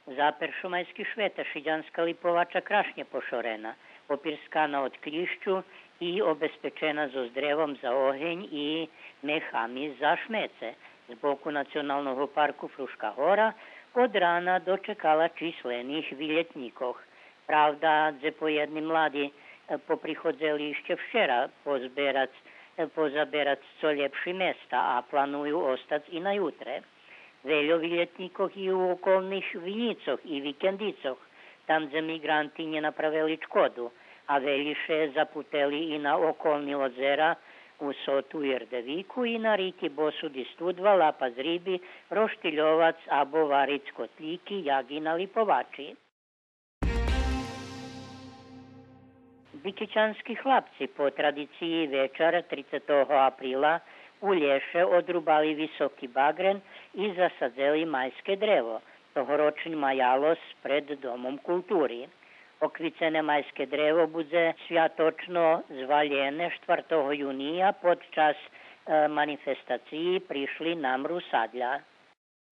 Za peršomajský šveta šiđanska lipovača krašnje pošorena, opirskana od klišću i obezpečena zo zdrevom za ohenj i mehami za šmece. Z boku nacionalnog parku Fruška hora od rana dočekala čislenih viljetnikoh. Pravda, dze po jedni mladi poprihodzeli išće včera pozaberac co ljepši mesta, a planuju ostac i na jutre. Veljo viljetnikoh i u okolnih vinjicoh i vikendicoh, tam dze migranti nje napravili škodu, a veljiše zaputeli i na okolni ozera u Sotu i Rdeviku i na riki Bosudi Studva, Lapaz Ribi, Roštiljovac, Abo, Varic, Kotljiki, Jagina, Lipovači. Bikićanski hlapci po tradiciji večer 30. aprila u lješe odrubali visoki bagren i zasadzeli majske drevo, tohoročni majalos pred Domom kulturi. Okvicene majske drevo bude svjatočno zvaljene 4. junija podčas manifestaciji prišli namru sadlja.